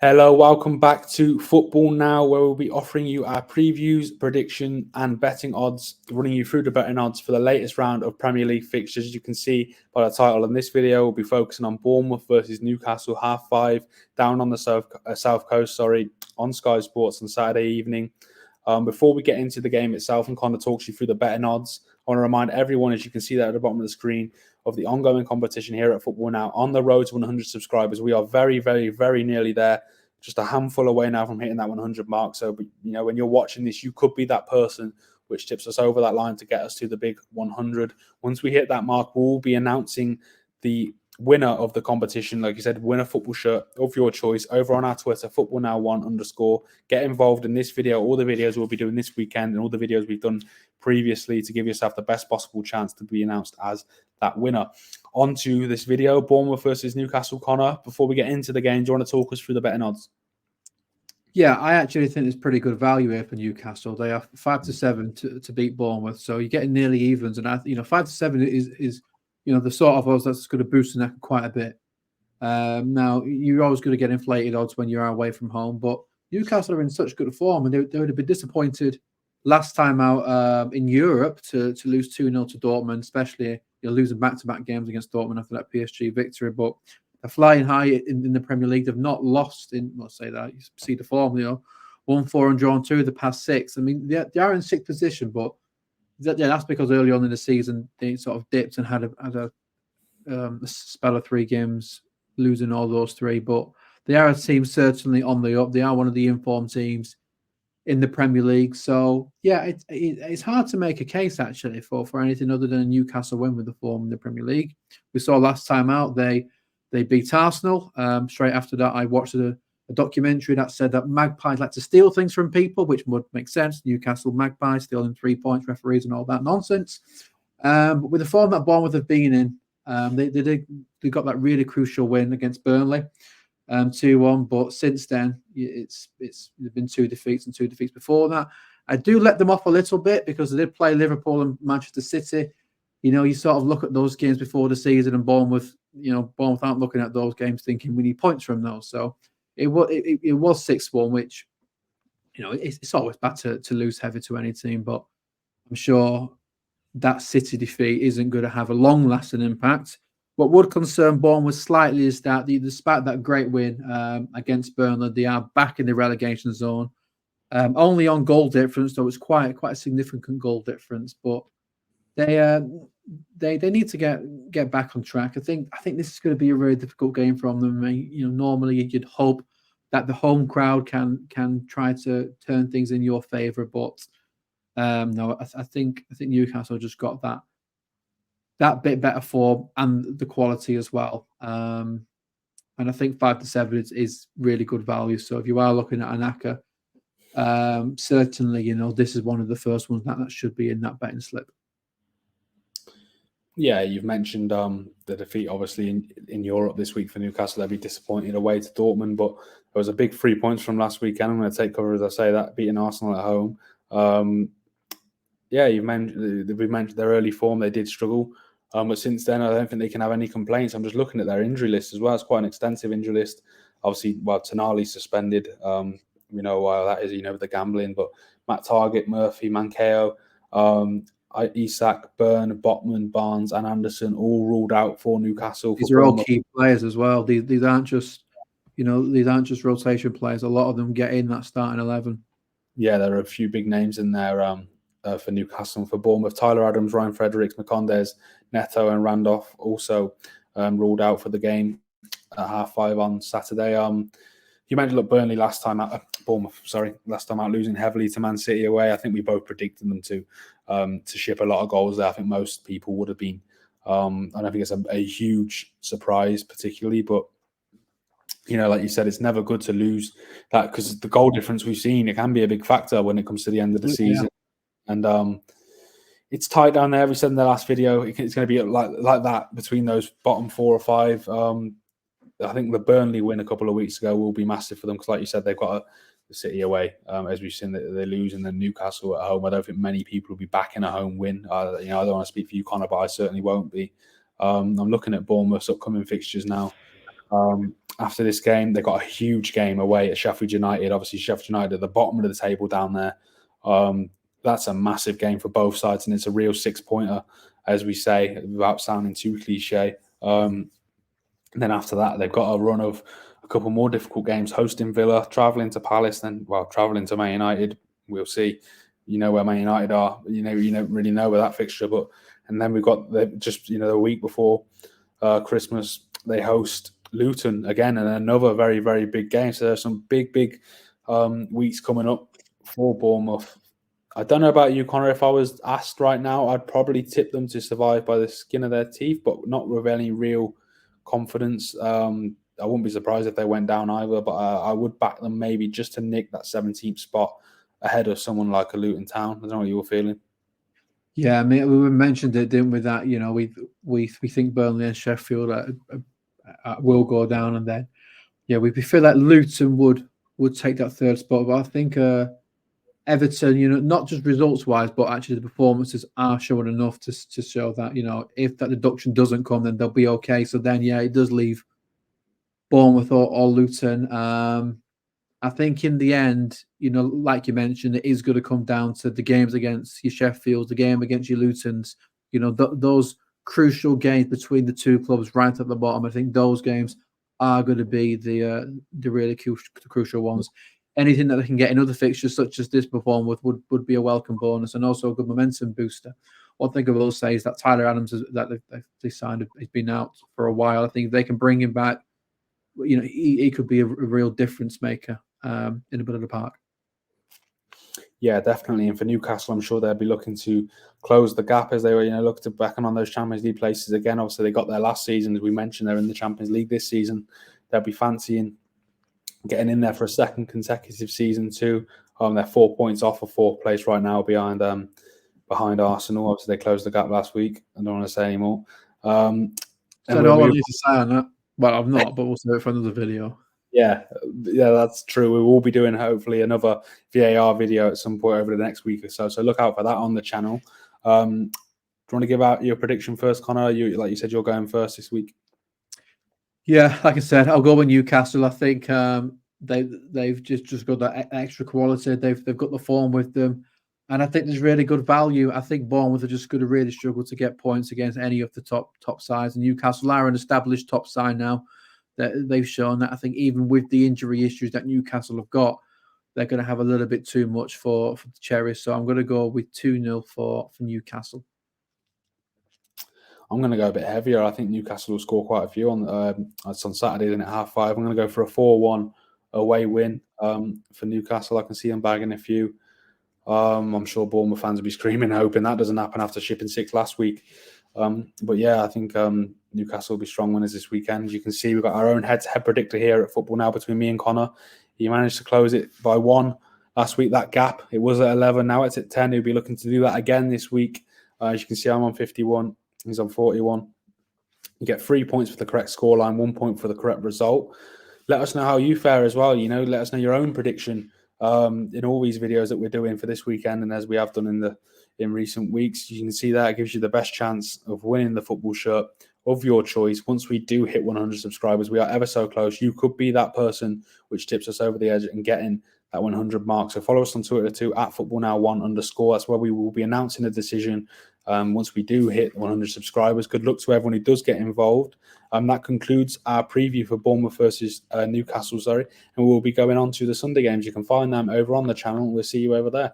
Hello, welcome back to Football Now, where we'll be offering you our previews, prediction, and betting odds, running you through the betting odds for the latest round of Premier League fixtures. As you can see by the title in this video, we'll be focusing on Bournemouth versus Newcastle, 5:30 down on the south coast. On Sky Sports on Saturday evening. Before we get into the game itself and kind of talks you through the betting odds, I want to remind everyone, as you can see that at the bottom of the screen, of the ongoing competition here at Football Now on the road to 100 subscribers. We are very, very, very nearly there. Just a handful away now from hitting that 100 mark. So, when you're watching this, you could be that person which tips us over that line to get us to the big 100. Once we hit that mark, we'll be announcing the winner of the competition. Like you said, win a football shirt of your choice over on our Twitter, footballnow1_. Get involved in this video. All the videos we'll be doing this weekend and all the videos we've done previously to give yourself the best possible chance to be announced as that winner. On to this video, Bournemouth versus Newcastle. Connor, before we get into the game, do you want to talk us through the betting odds? Yeah, I actually think there's pretty good value here for Newcastle. They are 5-7 to beat Bournemouth, so you're getting nearly evens. And 5-7 is the sort of odds that's going to boost the neck quite a bit. Now you're always going to get inflated odds when you're away from home, but Newcastle are in such good form, and they would have been disappointed last time out in Europe to lose 2-0 to Dortmund, especially losing back-to-back games against Dortmund after that PSG victory. But they're flying high in the Premier League. They've not lost in, let's say that, you see the form, 1-4 and drawn 2 of the past 6. I mean, they are in 6th position, but that's because early on in the season they sort of dipped and had a spell of 3 games, losing all those 3. But they are a team certainly on the up. They are one of the informed teams in the Premier League. So, yeah, it's hard to make a case, actually, for anything other than a Newcastle win with the form in the Premier League. We saw last time out they beat Arsenal. Straight after that, I watched a documentary that said that Magpies like to steal things from people, which would make sense. Newcastle Magpies stealing 3 points, referees and all that nonsense. But with the form that Bournemouth have been in, they got that really crucial win against Burnley, 2-1. But since then, it's been 2 defeats and 2 defeats before that. I do let them off a little bit because they did play Liverpool and Manchester City. You sort of look at those games before the season, and Bournemouth aren't looking at those games thinking we need points from those. So it was 6-1, which it's always bad to lose heavy to any team, but I'm sure that City defeat isn't going to have a long-lasting impact. What would concern Bournemouth slightly is that despite that great win against Burnley, they are back in the relegation zone, only on goal difference, though it's quite a significant goal difference, but they need to get back on track. I think this is going to be a very difficult game from them. Normally you'd hope that the home crowd can try to turn things in your favour, but no, I think Newcastle just got that bit better form and the quality as well. And I think 5-7 is really good value. So if you are looking at an ACCA, certainly this is one of the first ones that should be in that betting slip. Yeah, you've mentioned the defeat, obviously, in Europe this week for Newcastle. They'll be disappointed away to Dortmund, but there was a big 3 points from last weekend. I'm going to take cover, as I say, that beating Arsenal at home. We've mentioned their early form. They did struggle, but since then, I don't think they can have any complaints. I'm just looking at their injury list as well. It's quite an extensive injury list. Obviously, Tonali's suspended. We know why that is, with the gambling, but Matt Targett, Murphy, Mankeo, Isak, Byrne, Botman, Barnes, and Anderson all ruled out for Newcastle. These are all key players as well. These aren't just rotation players. A lot of them get in that starting 11. Yeah, there are a few big names in there for Newcastle and for Bournemouth. Tyler Adams, Ryan Fredericks, McCondes, Neto, and Randolph also ruled out for the game at 5:30 on Saturday. You mentioned Burnley last time out, last time out losing heavily to Man City away. I think we both predicted them to ship a lot of goals there. I think most people would have been. I don't think it's a huge surprise particularly, but like you said, it's never good to lose that because the goal difference we've seen, it can be a big factor when it comes to the end of the season. And it's tight down there. We said in the last video, it's going to be like that between those bottom 4 or 5. I think the Burnley win a couple of weeks ago will be massive for them because, like you said, they've got the City away. As we've seen, that they lose, and then Newcastle at home. I don't think many people will be back in a home win. I don't want to speak for you, Connor, but I certainly won't be. I'm looking at Bournemouth's upcoming fixtures now. After this game, they got a huge game away at Sheffield United. Obviously, Sheffield United at the bottom of the table down there. That's a massive game for both sides, and it's a real 6-pointer, as we say, without sounding too cliche. And then after that, they've got a run of a couple more difficult games, hosting Villa, travelling to Palace, then, travelling to Man United. We'll see. You know where Man United are. You don't really know where that fixture, and then we've got the week before Christmas, they host Luton again, and another very, very big game. So there's some big weeks coming up for Bournemouth. I don't know about you, Connor. If I was asked right now, I'd probably tip them to survive by the skin of their teeth, but not with any real confidence. I wouldn't be surprised if they went down either, but I would back them maybe just to nick that 17th spot ahead of someone like a Luton Town. I don't know what you were feeling. Yeah, I mean, we mentioned it, didn't we? That we think Burnley and Sheffield will go down, and then we feel like Luton would take that third spot. But I think Everton, not just results wise, but actually the performances are showing enough to show that if that deduction doesn't come, then they'll be okay. So then it does leave Bournemouth or Luton. I think in the end, like you mentioned, it is going to come down to the games against your Sheffields, the game against your Lutons. Those crucial games between the two clubs right at the bottom. I think those games are going to be the really crucial ones. Anything that they can get in other fixtures, such as this performance, would be a welcome bonus and also a good momentum booster. One thing I will say is that Tyler Adams that they signed has been out for a while. I think if they can bring him back, he could be a real difference maker in the middle of the park. Yeah, definitely. And for Newcastle, I'm sure they'll be looking to close the gap as they were, look to beckon on those Champions League places again. Obviously, they got there last season, as we mentioned. They're in the Champions League this season. They'll be fancying getting in there for a second consecutive season too. They're 4 points off of fourth place right now behind Arsenal. Obviously, they closed the gap last week. I don't want to say anymore. So all I need to say on that. Well, I'm not, but we'll save it for another video. Yeah, that's true. We will be doing hopefully another VAR video at some point over the next week or so. So look out for that on the channel. Do you want to give out your prediction first, Connor? Like you said, you're going first this week. Yeah, like I said, I'll go with Newcastle. I think they've just got that extra quality. They've got the form with them, and I think there's really good value. I think Bournemouth are just going to really struggle to get points against any of the top sides. And Newcastle are an established top side now. They've shown that. I think even with the injury issues that Newcastle have got, they're going to have a little bit too much for the Cherries. So I'm going to go with 2-0 for Newcastle. I'm going to go a bit heavier. I think Newcastle will score quite a few it's on Saturday, then at 5:30. I'm going to go for a 4-1 away win for Newcastle. I can see them bagging a few. I'm sure Bournemouth fans will be screaming, hoping that doesn't happen after shipping 6 last week. But yeah, I think Newcastle will be strong winners this weekend. As you can see, we've got our own head-to-head predictor here at Football Now between me and Connor. He managed to close it by 1 last week, that gap. It was at 11, now it's at 10. He'll be looking to do that again this week. As you can see, I'm on 51. He's on 41. You get 3 points for the correct scoreline, 1 point for the correct result. Let us know how you fare as well. Let us know your own prediction in all these videos that we're doing for this weekend, and as we have done in recent weeks. You can see that it gives you the best chance of winning the football shirt of your choice. Once we do hit 100 subscribers, we are ever so close. You could be that person which tips us over the edge and getting that 100 mark. So follow us on Twitter too, at footballnow1_. That's where we will be announcing a decision once we do hit 100 subscribers. Good luck to everyone who does get involved. That concludes our preview for Bournemouth versus Newcastle, and we'll be going on to the Sunday games. You can find them over on the channel. We'll see you over there.